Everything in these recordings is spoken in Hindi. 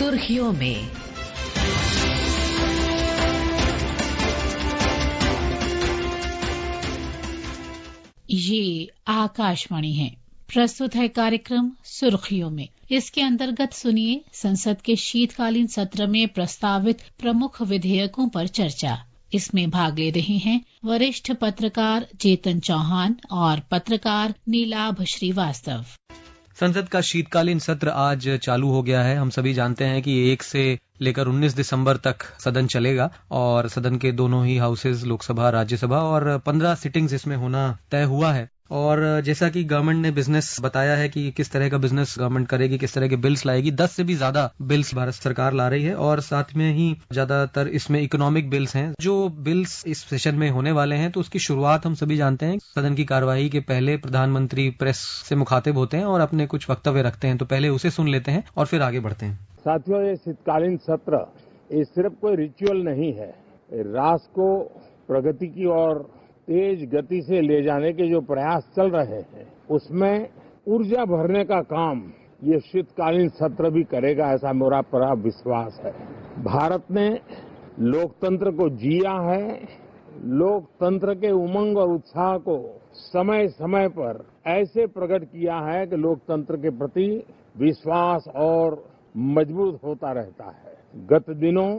सुर्खियों में। ये आकाशवाणी है। प्रस्तुत है कार्यक्रम सुर्खियों में। इसके अंतर्गत सुनिए संसद के शीतकालीन सत्र में प्रस्तावित प्रमुख विधेयकों पर चर्चा। इसमें भाग ले रहे हैं वरिष्ठ पत्रकार चेतन चौहान और पत्रकार नीलाभ श्रीवास्तव। संसद का शीतकालीन सत्र आज चालू हो गया है। हम सभी जानते हैं कि 1 से लेकर 19 दिसंबर तक सदन चलेगा और सदन के दोनों ही हाउसेज, लोकसभा, राज्यसभा, और 15 सिटिंग्स इसमें होना तय हुआ है। और जैसा कि गवर्नमेंट ने बिजनेस बताया है कि किस तरह का बिजनेस गवर्नमेंट करेगी, किस तरह के बिल्स लाएगी, 10 से भी ज्यादा बिल्स भारत सरकार ला रही है और साथ में ही ज्यादातर इसमें इकोनॉमिक बिल्स हैं। जो बिल्स इस सेशन में होने वाले हैं तो उसकी शुरुआत हम सभी जानते हैं, सदन की कार्यवाही के पहले प्रधानमंत्री प्रेस से मुखातिब होते हैं और अपने कुछ वक्तव्य रखते हैं। तो पहले उसे सुन लेते हैं और फिर आगे बढ़ते हैं। साथियों, ये शीतकालीन सत्र ये सिर्फ कोई रिचुअल नहीं है। राष्ट्र को प्रगति की ओर तेज गति से ले जाने के जो प्रयास चल रहे हैं उसमें ऊर्जा भरने का काम ये शीतकालीन सत्र भी करेगा, ऐसा मेरा पूरा विश्वास है। भारत ने लोकतंत्र को जिया है। लोकतंत्र के उमंग और उत्साह को समय समय पर ऐसे प्रकट किया है कि लोकतंत्र के प्रति विश्वास और मजबूत होता रहता है। गत दिनों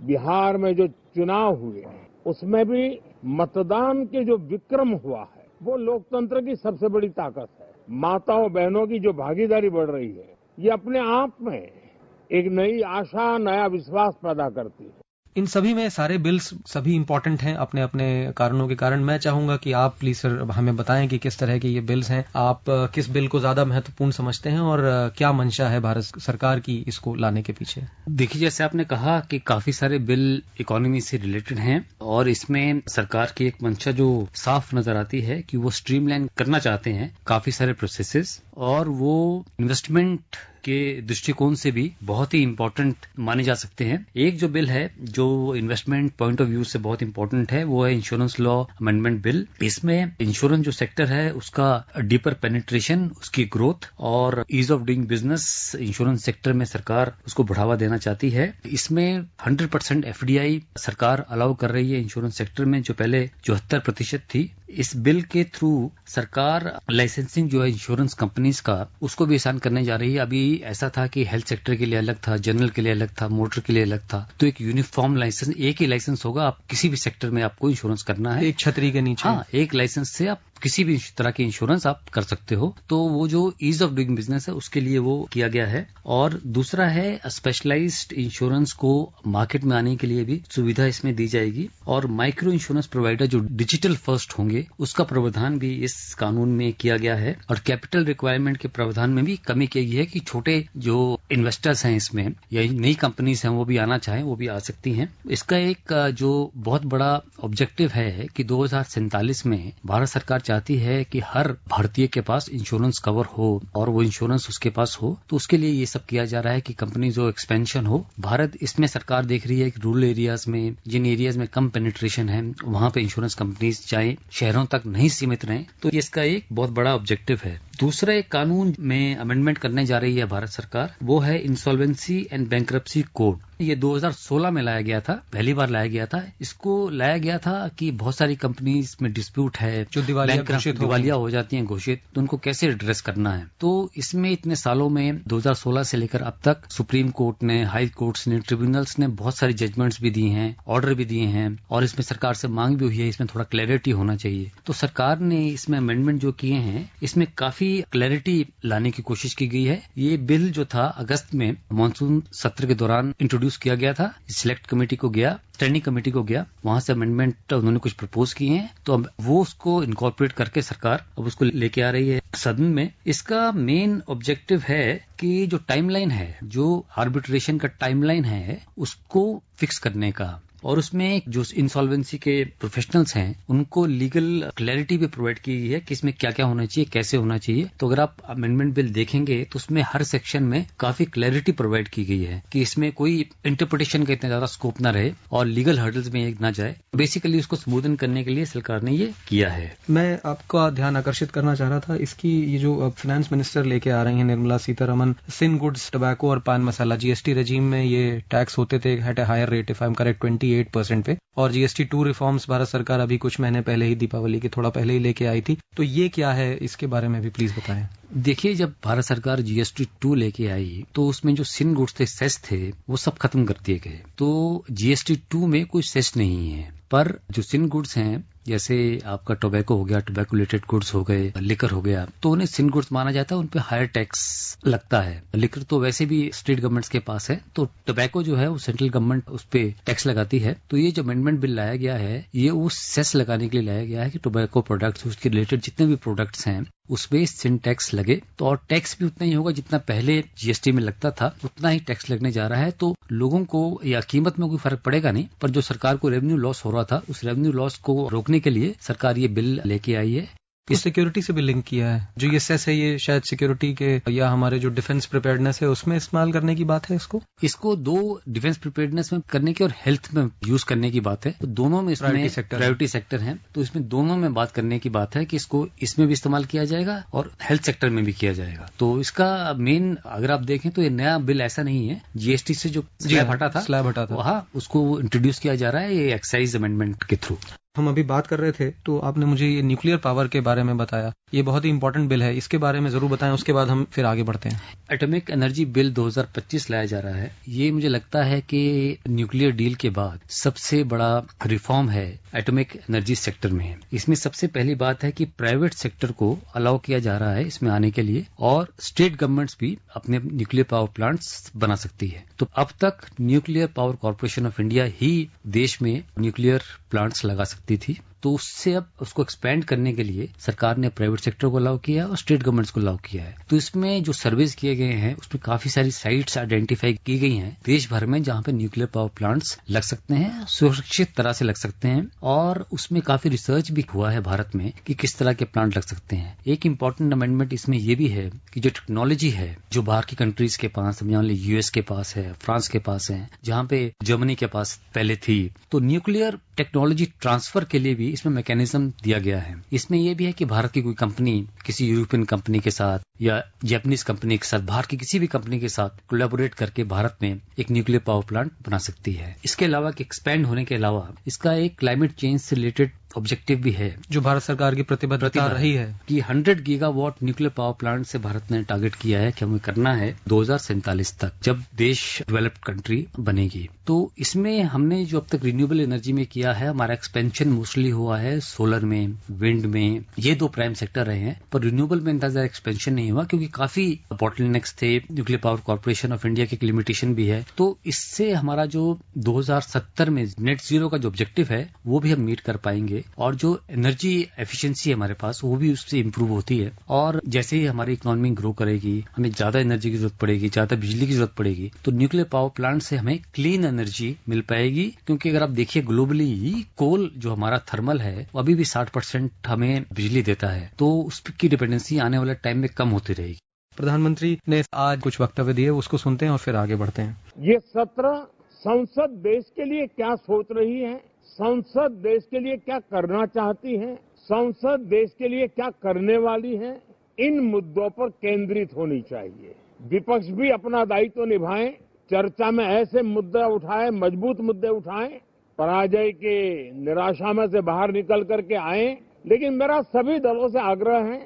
बिहार में जो चुनाव हुए उसमें भी मतदान के जो विक्रम हुआ है वो लोकतंत्र की सबसे बड़ी ताकत है। माताओं बहनों की जो भागीदारी बढ़ रही है ये अपने आप में एक नई आशा, नया विश्वास पैदा करती है। इन सभी में सारे बिल्स सभी इंपॉर्टेंट हैं अपने अपने कारणों के कारण। मैं चाहूंगा कि आप प्लीज सर हमें बताएं कि किस तरह के ये बिल्स हैं, आप किस बिल को ज्यादा महत्वपूर्ण समझते हैं और क्या मंशा है भारत सरकार की इसको लाने के पीछे। देखिए, जैसे आपने कहा कि काफी सारे बिल इकोनॉमी से रिलेटेड हैं और इसमें सरकार की एक मंशा जो साफ नजर आती है कि वो स्ट्रीमलाइन करना चाहते हैं काफी सारे प्रोसेसेस, और वो इन्वेस्टमेंट के दृष्टिकोण से भी बहुत ही इम्पोर्टेंट माने जा सकते हैं। एक जो बिल है जो इन्वेस्टमेंट पॉइंट ऑफ व्यू से बहुत इम्पोर्टेंट है वो है इंश्योरेंस लॉ अमेंडमेंट बिल। इसमें इंश्योरेंस जो सेक्टर है उसका डीपर पेनिट्रेशन, उसकी ग्रोथ और ease of doing business insurance sector में सरकार उसको बढ़ावा देना चाहती है। इसमें 100% एफडीआई सरकार अलाउ कर रही है इंश्योरेंस सेक्टर में, जो पहले 74% थी। इस बिल के थ्रू सरकार लाइसेंसिंग जो है इंश्योरेंस कंपनीज का उसको भी आसान करने जा रही है। अभी ऐसा था कि हेल्थ सेक्टर के लिए अलग था, जनरल के लिए अलग था, मोटर के लिए अलग था। तो एक यूनिफॉर्म लाइसेंस, एक ही लाइसेंस होगा, आप किसी भी सेक्टर में आपको इंश्योरेंस करना है, एक छतरी के नीचे। हाँ, एक लाइसेंस से आप किसी भी तरह की इंश्योरेंस आप कर सकते हो। तो वो जो ईज ऑफ डूइंग बिजनेस है उसके लिए वो किया गया है। और दूसरा है स्पेशलाइज्ड इंश्योरेंस को मार्केट में आने के लिए भी सुविधा इसमें दी जाएगी। और माइक्रो इंश्योरेंस प्रोवाइडर जो डिजिटल फर्स्ट होंगे उसका प्रावधान भी इस कानून में किया गया है। और कैपिटल रिक्वायरमेंट के प्रावधान में भी कमी की गई है कि छोटे जो इन्वेस्टर्स हैं इसमें या नई कंपनीज हैं वो भी आना चाहें वो भी आ सकती हैं। इसका एक जो बहुत बड़ा ऑब्जेक्टिव है कि 2047 में भारत सरकार चाहती है कि हर भारतीय के पास इंश्योरेंस कवर हो और वो इंश्योरेंस उसके पास हो। तो उसके लिए ये सब किया जा रहा है कि कंपनी जो एक्सपेंशन हो। भारत इसमें सरकार देख रही है कि रूरल एरियाज में, जिन एरियाज में कम पेनिट्रेशन है, वहां पे इंश्योरेंस कंपनीज चाहे शहरों तक नहीं सीमित रहें। तो इसका एक बहुत बड़ा ऑब्जेक्टिव है। दूसरा एक कानून में अमेंडमेंट करने जा रही है भारत सरकार, वो है इंसॉल्वेंसी एंड बैंक्रप्सी कोड। ये 2016 में लाया गया था, पहली बार लाया गया था। इसको लाया गया था कि बहुत सारी कंपनीज में डिस्प्यूट है जो दिवालिया हो जाती हैं घोषित, तो उनको कैसे एड्रेस करना है। तो इसमें इतने सालों में 2016 से लेकर अब तक सुप्रीम कोर्ट ने, हाई कोर्ट्स ने, ट्रिब्यूनल्स ने बहुत सारी जजमेंट्स भी दी हैं, ऑर्डर भी दिए हैं और इसमें सरकार से मांग भी हुई है इसमें थोड़ा क्लैरिटी होना चाहिए। तो सरकार ने इसमें अमेंडमेंट जो किए हैं इसमें काफी क्लैरिटी लाने की कोशिश की गई है। ये बिल जो था अगस्त में मानसून सत्र के दौरान इंट्रोड्यूस किया गया था, सिलेक्ट कमेटी को गया, स्टैंडिंग कमेटी को गया, वहां से अमेंडमेंट उन्होंने कुछ प्रपोज किए हैं। तो अब वो उसको इनकॉर्पोरेट करके सरकार अब उसको लेके आ रही है सदन में। इसका मेन ऑब्जेक्टिव है कि जो टाइमलाइन है, जो आर्बिट्रेशन का टाइमलाइन है, उसको फिक्स करने का। और उसमें जो इंसॉल्वेंसी के प्रोफेशनल्स हैं उनको लीगल क्लैरिटी भी प्रोवाइड की गई है कि इसमें क्या क्या होना चाहिए, कैसे होना चाहिए। तो अगर आप अमेंडमेंट बिल देखेंगे तो उसमें हर सेक्शन में काफी क्लैरिटी प्रोवाइड की गई है कि इसमें कोई इंटरप्रिटेशन का इतना ज्यादा स्कोप न रहे और लीगल हर्डल्स में न जाए। बेसिकली उसको स्मूदन करने के लिए सरकार ने ये किया है। मैं आपका ध्यान आकर्षित करना चाह रहा था, इसकी ये जो फाइनेंस मिनिस्टर लेके आ रही हैं निर्मला सीतारमन, सिन गुड्स, टबैको और पान मसाला जीएसटी रेजीम में ये टैक्स होते थे at a higher rate, if I am correct 28% पे, और जीएसटी 2 रिफॉर्म्स भारत सरकार अभी कुछ महीने पहले ही, दीपावली के थोड़ा पहले ही लेके आई थी। तो ये क्या है, इसके बारे में भी प्लीज बताएं। देखिए, जब भारत सरकार जीएसटी 2 लेके आई तो उसमें जो सिन गुड्स थे, सेस थे, वो सब खत्म कर दिए गए। तो जीएसटी 2 में कोई सेस नहीं है, पर जो सिन गुड्स हैं जैसे आपका टोबैको हो गया, टोबैको रिलेटेड गुड्स हो गए, लिकर हो गया, तो उन्हें सिन गुड्स माना जाता है, उन पे हायर टैक्स लगता है। लिकर तो वैसे भी स्टेट गवर्नमेंट्स के पास है, तो टोबैको जो है वो सेंट्रल गवर्नमेंट उस पे टैक्स लगाती है। तो ये जो अमेंडमेंट बिल लाया गया है ये उस सेस लगाने के लिए लाया गया है कि टोबैको प्रोडक्ट्स, उसके रिलेटेड जितने भी प्रोडक्ट्स हैं उसमें सिन टैक्स लगे। तो और टैक्स भी उतना ही होगा जितना पहले जीएसटी में लगता था, उतना ही टैक्स लगने जा रहा है। तो लोगों को या कीमत में कोई फर्क पड़ेगा नहीं, पर जो सरकार को रेवेन्यू लॉस हो रहा था उस रेवेन्यू लॉस को रोकने के लिए सरकार ये बिल लेके आई है। इस सिक्योरिटी से भी लिंक किया है, जो ये सेस है ये शायद सिक्योरिटी के या हमारे जो डिफेंस प्रिपेयर्डनेस है उसमें इस्तेमाल करने की बात है। इसको 2 डिफेंस प्रिपेयर्डनेस में करने की और हेल्थ में यूज करने की बात है। तो दोनों में इसमें प्रायोरिटी सेक्टर है, तो इसमें दोनों में बात करने की बात है कि इसको इसमें भी इस्तेमाल किया जाएगा और हेल्थ सेक्टर में भी किया जाएगा। तो इसका मेन अगर आप देखें तो ये नया बिल ऐसा नहीं है, जीएसटी से जो स्लैब हटा था वहाँ उसको इंट्रोड्यूस किया जा रहा है ये एक्साइज अमेंडमेंट के थ्रू। हम अभी बात कर रहे थे तो आपने मुझे ये न्यूक्लियर पावर के बारे में बताया, ये बहुत ही इंपॉर्टेंट बिल है, इसके बारे में जरूर बताएं, उसके बाद हम फिर आगे बढ़ते हैं। एटॉमिक एनर्जी बिल 2025 लाया जा रहा है। ये मुझे लगता है कि न्यूक्लियर डील के बाद सबसे बड़ा रिफॉर्म है एटॉमिक एनर्जी सेक्टर में। इसमें सबसे पहली बात है कि प्राइवेट सेक्टर को अलाउ किया जा रहा है इसमें आने के लिए, और स्टेट गवर्नमेंट्स भी अपने न्यूक्लियर पावर प्लांट्स बना सकती है। तो अब तक nuclear power corporation of India ही देश में न्यूक्लियर प्लांट्स लगा सकती थी, तो उससे अब उसको एक्सपेंड करने के लिए सरकार ने प्राइवेट सेक्टर को अलाउ किया और स्टेट गवर्नमेंट्स को अलाउ किया है। तो इसमें जो सर्वेज किए गए हैं उसमें काफी सारी साइट्स आइडेंटिफाई की गई हैं देश भर में जहां पे न्यूक्लियर पावर प्लांट्स लग सकते हैं, सुरक्षित तरह से लग सकते हैं, और उसमें काफी रिसर्च भी हुआ है भारत में कि किस तरह के प्लांट लग सकते हैं। एक इम्पॉर्टेंट अमेंडमेंट इसमें यह भी है कि जो टेक्नोलॉजी है जो बाहर की कंट्रीज के पास, यूएस के पास है, फ्रांस के पास है, जहां पे जर्मनी के पास पहले थी, तो न्यूक्लियर टेक्नोलॉजी ट्रांसफर के लिए भी इसमें मैकेनिज्म दिया गया है। इसमें यह भी है कि भारत की कोई कंपनी किसी यूरोपियन कंपनी के साथ या जापानीज कंपनी के साथ, बाहर की किसी भी कंपनी के साथ कोलैबोरेट करके भारत में एक न्यूक्लियर पावर प्लांट बना सकती है। इसके अलावा कि एक्सपेंड होने के अलावा इसका एक क्लाइमेट चेंज से रिलेटेड ऑब्जेक्टिव भी है, जो भारत सरकार की प्रतिबद्धता रही है कि 100 गीगावाट न्यूक्लियर पावर प्लांट से भारत ने टारगेट किया है कि हमें करना है 2047 तक, जब देश डेवलप्ड कंट्री बनेगी। तो इसमें हमने जो अब तक रिन्यूएबल एनर्जी में किया है, हमारा एक्सपेंशन मोस्टली हुआ है सोलर में, विंड में, ये 2 प्राइम सेक्टर रहे हैं, पर रिन्यूएबल में इतना एक्सपेंशन नहीं हुआ क्योंकि काफी बॉटलनेक्स थे। Nuclear power corporation of India की एक लिमिटेशन भी है। तो इससे हमारा जो 2070 में नेट जीरो का जो ऑब्जेक्टिव है वो भी हम मीट कर पाएंगे, और जो एनर्जी एफिशिएंसी है हमारे पास वो भी उससे इंप्रूव होती है। और जैसे ही हमारी इकोनॉमी ग्रो करेगी, हमें ज्यादा एनर्जी की जरूरत पड़ेगी, ज्यादा बिजली की जरूरत पड़ेगी, तो न्यूक्लियर पावर प्लांट से हमें क्लीन एनर्जी मिल पाएगी। क्योंकि अगर आप देखिए ग्लोबली कोल जो हमारा थर्मल है वो अभी भी 60% हमें बिजली देता है, तो उसकी डिपेंडेंसी आने वाले टाइम में कम होती रहेगी। प्रधानमंत्री ने आज कुछ वक्तव्य दिए, उसको सुनते हैं और फिर आगे बढ़ते हैं। ये सत्र संसद देश के लिए क्या सोच रही है, संसद देश के लिए क्या करना चाहती है, संसद देश के लिए क्या करने वाली है, इन मुद्दों पर केंद्रित होनी चाहिए। विपक्ष भी अपना दायित्व निभाएं, चर्चा में ऐसे मुद्दे उठाएं, मजबूत मुद्दे उठाएं, पराजय के निराशा में से बाहर निकल करके आए। लेकिन मेरा सभी दलों से आग्रह है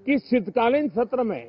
कि शीतकालीन सत्र में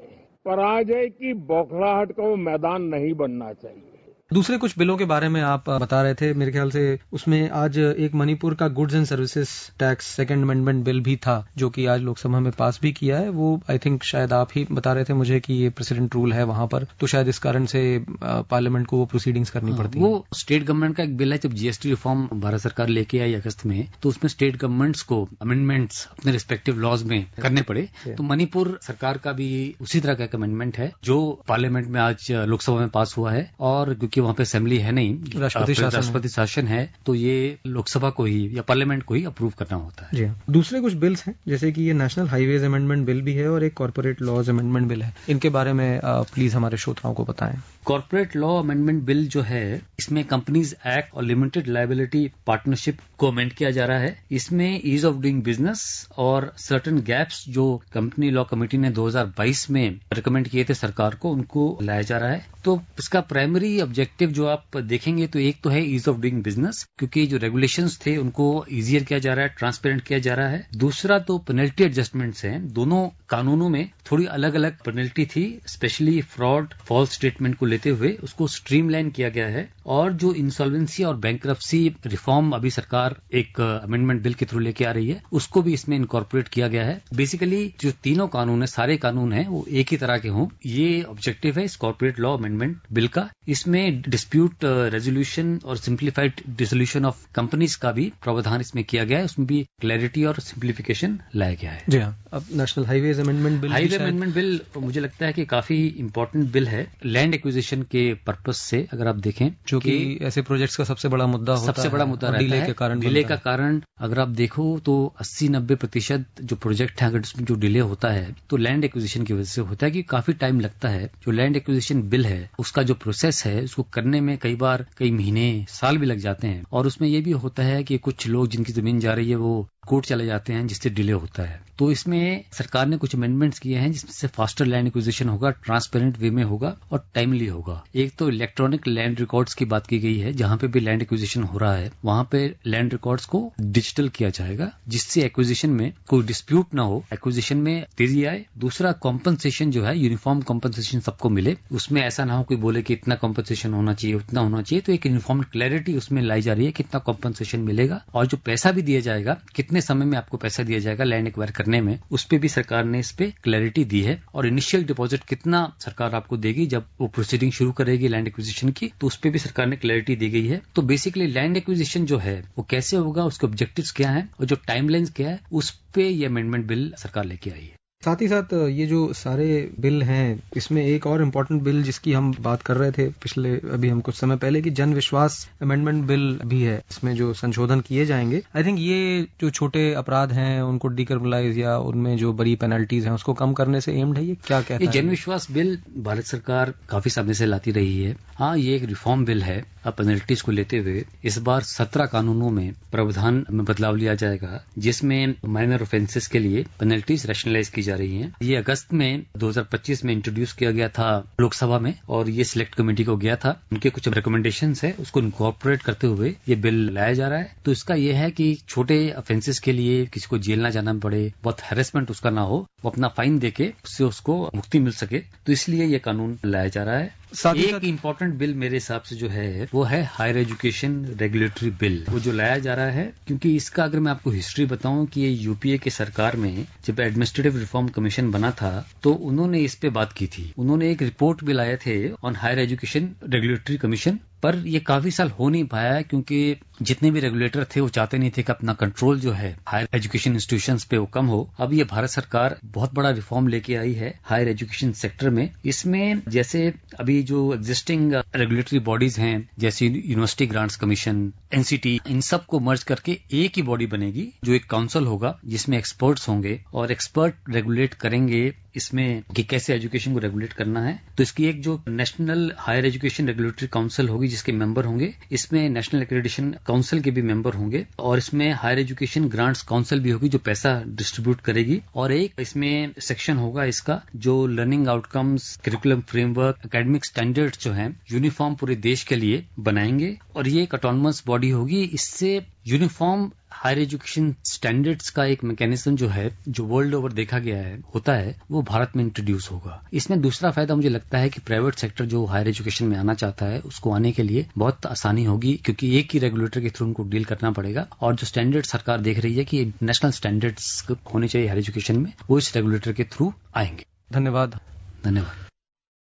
पराजय की बौखलाहट का वो मैदान नहीं बनना चाहिए। दूसरे कुछ बिलों के बारे में आप बता रहे थे, मेरे ख्याल से उसमें आज एक मणिपुर का goods and services tax second amendment bill भी था, जो कि आज लोकसभा में पास भी किया है। वो आई थिंक शायद आप ही बता रहे थे मुझे कि ये प्रेसिडेंट रूल है वहां पर, तो शायद इस कारण से पार्लियामेंट को वो प्रोसीडिंग्स करनी पड़ती है। वो स्टेट गवर्नमेंट का एक बिल है। जब जीएसटी रिफॉर्म भारत सरकार लेके आई अगस्त में, तो उसमें स्टेट गवर्नमेंट्स को अमेंडमेंट्स अपने रिस्पेक्टिव लॉज में करने पड़े। तो मणिपुर सरकार का भी उसी तरह का एक अमेंडमेंट है जो पार्लियामेंट में आज लोकसभा में पास हुआ है। और क्योंकि क्योंकि वहाँ पे असेंबली है नहीं, राष्ट्रपति शासन है, तो ये लोकसभा को ही या पार्लियामेंट को ही अप्रूव करना होता है। जी, दूसरे कुछ बिल्स हैं जैसे कि ये नेशनल हाईवेज अमेंडमेंट बिल भी है और एक कॉर्पोरेट लॉज अमेंडमेंट बिल है, इनके बारे में प्लीज हमारे श्रोताओं को बताएं। कॉर्पोरेट लॉ अमेंडमेंट बिल जो है, इसमें कंपनीज एक्ट और लिमिटेड लायबिलिटी पार्टनरशिप को अमेंड किया जा रहा है। इसमें ईज ऑफ डूइंग बिजनेस और सर्टेन गैप्स जो कंपनी लॉ कमेटी ने 2022 में रिकमेंड किए थे सरकार को, उनको लाया जा रहा है। तो इसका प्राइमरी ऑब्जेक्टिव जो आप देखेंगे तो एक तो है ईज ऑफ डूइंग बिजनेस, क्योंकि जो रेगुलेशंस थे उनको इजियर किया जा रहा है, ट्रांसपेरेंट किया जा रहा है। दूसरा तो पेनल्टी एडजस्टमेंट्स हैं, दोनों कानूनों में थोड़ी अलग अलग पेनल्टी थी, स्पेशली फ्रॉड, फॉल्स स्टेटमेंट को लेते हुए उसको स्ट्रीमलाइन किया गया है। और जो इंसॉल्वेंसी और बैंकरप्सी रिफॉर्म अभी सरकार एक अमेंडमेंट बिल के थ्रू लेके आ रही है, उसको भी इसमें इनकॉर्पोरेट किया गया है। बेसिकली जो तीनों कानून है, सारे कानून हैं, वो एक ही तरह के हों, ये ऑब्जेक्टिव है इस कॉर्पोरेट लॉ अमेंडमेंट बिल का। इसमें डिस्प्यूट रेजोल्यूशन और सिंप्लीफाइड डिसोल्यूशन ऑफ कंपनीज का भी प्रावधान इसमें किया गया है, उसमें भी क्लैरिटी और सिंप्लीफिकेशन लाया गया है। जी हाँ, अब national highways amendment bill, highway amendment bill मुझे लगता है कि काफी इंपॉर्टेंट बिल है लैंड एक्विजिशन के पर्पज से। अगर आप देखें, जो कि ऐसे प्रोजेक्ट्स का सबसे बड़ा मुद्दा होता है, सबसे बड़ा मुद्दा रहता है डिले का कारण। अगर आप देखो तो 80-90% जो प्रोजेक्ट है, अगर उसमें जो डिले होता है तो लैंड एक्विजिशन की वजह से होता है कि काफी टाइम लगता है। जो लैंड एक्विजिशन बिल है उसका जो प्रोसेस है, उसको करने में कई बार कई महीने, साल भी लग जाते हैं। और उसमें ये भी होता है कि कुछ लोग जिनकी जमीन जा रही है वो कोर्ट चले जाते हैं, जिससे डिले होता है। तो इसमें सरकार ने कुछ अमेंडमेंट्स किए हैं जिसमें से फास्टर लैंड एक्विजिशन होगा, ट्रांसपेरेंट वे में होगा और टाइमली होगा। एक तो इलेक्ट्रॉनिक लैंड रिकॉर्ड्स की बात की गई है, जहां पे भी लैंड एक्विजिशन हो रहा है वहां पे लैंड रिकॉर्ड्स को डिजिटल किया जाएगा, जिससे एक्विजिशन में कोई डिस्प्यूट ना हो, एक्विजिशन में तेजी आए। दूसरा, कॉम्पनसेशन जो है, यूनिफॉर्म कॉम्पनसेशन सबको मिले, उसमें ऐसा ना हो कोई बोले कि इतना कॉम्पनसेशन होना चाहिए, उतना होना चाहिए। तो एक यूनिफॉर्म क्लैरिटी उसमें लाई जा रही है, कितना कॉम्पनसेशन मिलेगा और जो पैसा भी दिया जाएगा, कितने समय में आपको पैसा दिया जाएगा लैंड एक्वायर करने में, उस पे भी सरकार ने इस पे क्लैरिटी दी है। और इनिशियल डिपॉजिट कितना सरकार आपको देगी जब वो प्रोसीडिंग शुरू करेगी लैंड एक्विजिशन की, तो उस पे भी सरकार ने क्लैरिटी दी गई है। तो बेसिकली लैंड एक्विजिशन जो है वो कैसे होगा, उसके ऑब्जेक्टिव्स क्या है और जो टाइमलाइंस क्या है, उस पे ये अमेंडमेंट बिल सरकार लेके आई है। साथ ही साथ ये जो सारे बिल हैं, इसमें एक और इम्पोर्टेंट बिल जिसकी हम बात कर रहे थे पिछले अभी हम कुछ समय पहले कि जन विश्वास अमेंडमेंट बिल भी है। इसमें जो संशोधन किए जाएंगे, आई थिंक ये जो छोटे अपराध हैं उनको डिक्रिमिनलाइज या उनमें जो बड़ी पेनल्टीज हैं उसको कम करने से एम्ड है। ये क्या कहता है? ये जन विश्वास बिल भारत सरकार काफी समय से लाती रही है। हाँ, ये एक रिफॉर्म बिल है। अब पेनल्टीज को लेते हुए इस बार 17 कानूनों में प्रावधान में बदलाव लिया जाएगा, जिसमें माइनर ऑफेंसेस के लिए पेनल्टीज रैशनलाइज की जा रही हैं। ये अगस्त में 2025 में इंट्रोड्यूस किया गया था लोकसभा में और ये सिलेक्ट कमेटी को गया था। उनके कुछ रिकमेंडेशंस है, उसको इनकॉर्पोरेट करते हुए ये बिल लाया जा रहा है। तो इसका यह है कि छोटे ऑफेंसेस के लिए किसी को जेल ना जाना पड़े, बहुत हैरेसमेंट उसका ना हो, वो अपना फाइन देके उससे उसको मुक्ति मिल सके, तो इसलिए ये कानून लाया जा रहा है। एक इम्पोर्टेंट बिल मेरे हिसाब से जो है वो है हायर एजुकेशन रेगुलेटरी बिल, वो जो लाया जा रहा है। क्योंकि इसका अगर मैं आपको हिस्ट्री बताऊं कि ये यूपीए के सरकार में जब एडमिनिस्ट्रेटिव रिफॉर्म कमीशन बना था तो उन्होंने इस पे बात की थी। उन्होंने एक रिपोर्ट भी लाए थे on higher education regulatory commission, पर ये काफी साल हो नहीं पाया क्योंकि जितने भी रेगुलेटर थे वो चाहते नहीं थे कि अपना कंट्रोल जो है हायर एजुकेशन इंस्टीट्यूशंस पे वो कम हो। अब ये भारत सरकार बहुत बड़ा रिफॉर्म लेके आई है हायर एजुकेशन सेक्टर में। इसमें जैसे अभी जो एग्जिस्टिंग रेगुलेटरी बॉडीज हैं, जैसे यूनिवर्सिटी ग्रांट्स कमीशन, एनसीटी, इन सब को मर्ज करके एक ही बॉडी बनेगी जो एक काउंसिल होगा जिसमें एक्सपर्ट्स होंगे और एक्सपर्ट रेगुलेट करेंगे इसमें कि कैसे एजुकेशन को रेगुलेट करना है। तो इसकी एक जो national higher education regulatory council होगी जिसके मेंबर होंगे, इसमें नेशनल एक्रेडिटेशन काउंसिल के भी मेंबर होंगे और इसमें हायर एजुकेशन ग्रांट्स काउंसिल भी होगी जो पैसा डिस्ट्रीब्यूट करेगी। और एक इसमें सेक्शन होगा इसका जो learning outcomes, curriculum framework, academic standards जो हैं यूनिफॉर्म पूरे देश के लिए बनाएंगे और ये एक ऑटोनमस बॉडी होगी। इससे यूनिफॉर्म हायर एजुकेशन स्टैंडर्ड्स का एक मैकेनिज्म जो है, जो वर्ल्ड ओवर देखा गया है होता है, वो भारत में इंट्रोड्यूस होगा। इसमें दूसरा फायदा मुझे लगता है कि प्राइवेट सेक्टर जो हायर एजुकेशन में आना चाहता है उसको आने के लिए बहुत आसानी होगी क्योंकि एक ही रेगुलेटर के थ्रू उनको डील करना पड़ेगा और जो स्टैंडर्ड सरकार देख रही है कि नेशनल स्टैंडर्ड्स होने चाहिए हायर एजुकेशन में, वो इस रेगुलेटर के थ्रू आएंगे। धन्यवाद।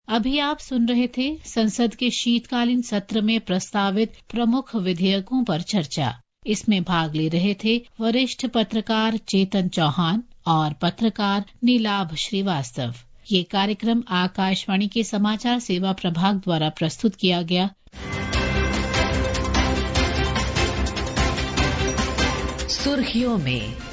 अभी आप सुन रहे थे संसद के शीतकालीन सत्र में प्रस्तावित प्रमुख विधेयकों पर चर्चा। इसमें भाग ले रहे थे वरिष्ठ पत्रकार चेतन चौहान और पत्रकार नीलाभ श्रीवास्तव। ये कार्यक्रम आकाशवाणी के समाचार सेवा प्रभाग द्वारा प्रस्तुत किया गया। सुर्खियों में।